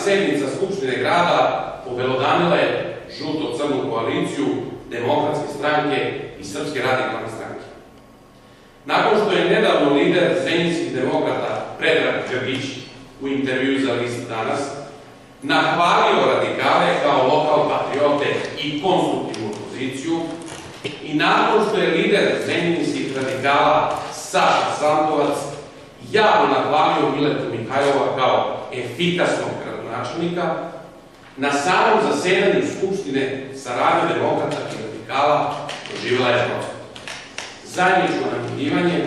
sednica Skupštine grada obelodanila je žuto-crnu koaliciju Demokratske stranke i Srpske radikalne stranke. Nakon što je nedavno lider zrenjinskih demokrata Predrag Grgić u intervju za list Danas nahvalio radikale kao lokal patriote i konstruktivnu opoziciju i nakon što je lider zrenjinskih radikala Saša Sandovac javno nahvalio Miletu Mihajlova kao efikasnog gradonačelnika, na samom zasedanju Skupštine saradnja demokrata i radikala doživjela je prostor. Zajedničko namirivanje,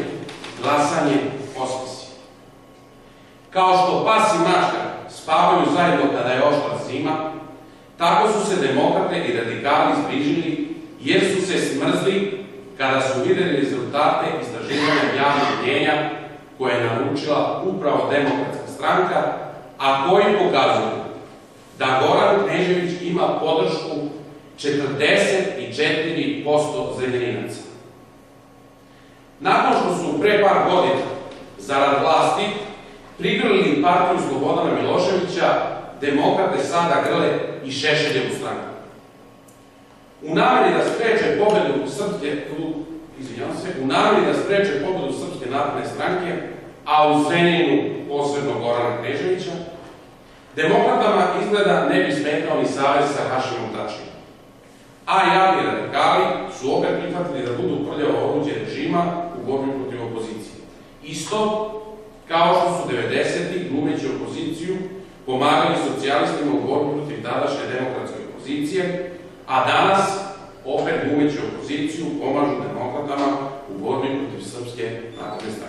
glasanje, ospisi. Kao što pas i mačka spavaju zajedno kada je oštra zima, tako su se demokrate i radikali zbližili jer su se smrzli kada su videli rezultate istraživanja javnog mnjenja koje je naručila upravo Demokratska stranka, a koji pokazuju da Goran Knežević ima podršku 44% zrenjaninaca. Nakon što su pre par godina zarad vlasti prigrlili partiju Slobodana Miloševića, demokrate sada grle i Šešeljevu stranku. U nameri da spreče pobedu Srpske napredne stranke, a u Zrenjaninu posebno Gorana Kneževića, demokratama izgleda ne bi smetao ni savez sa Hašimom Tačijem. A javni radikali su opet prihvatili da budu prljavo oruđe režima u borbi protiv opozicije. Isto kao što su 90-ih glumeći opoziciju pomagali socijalistima u borbi protiv tadašnje demokratske opozicije, a danas opet glumeći opoziciju pomažu demokratama u borbi protiv Srpske napredne stranke.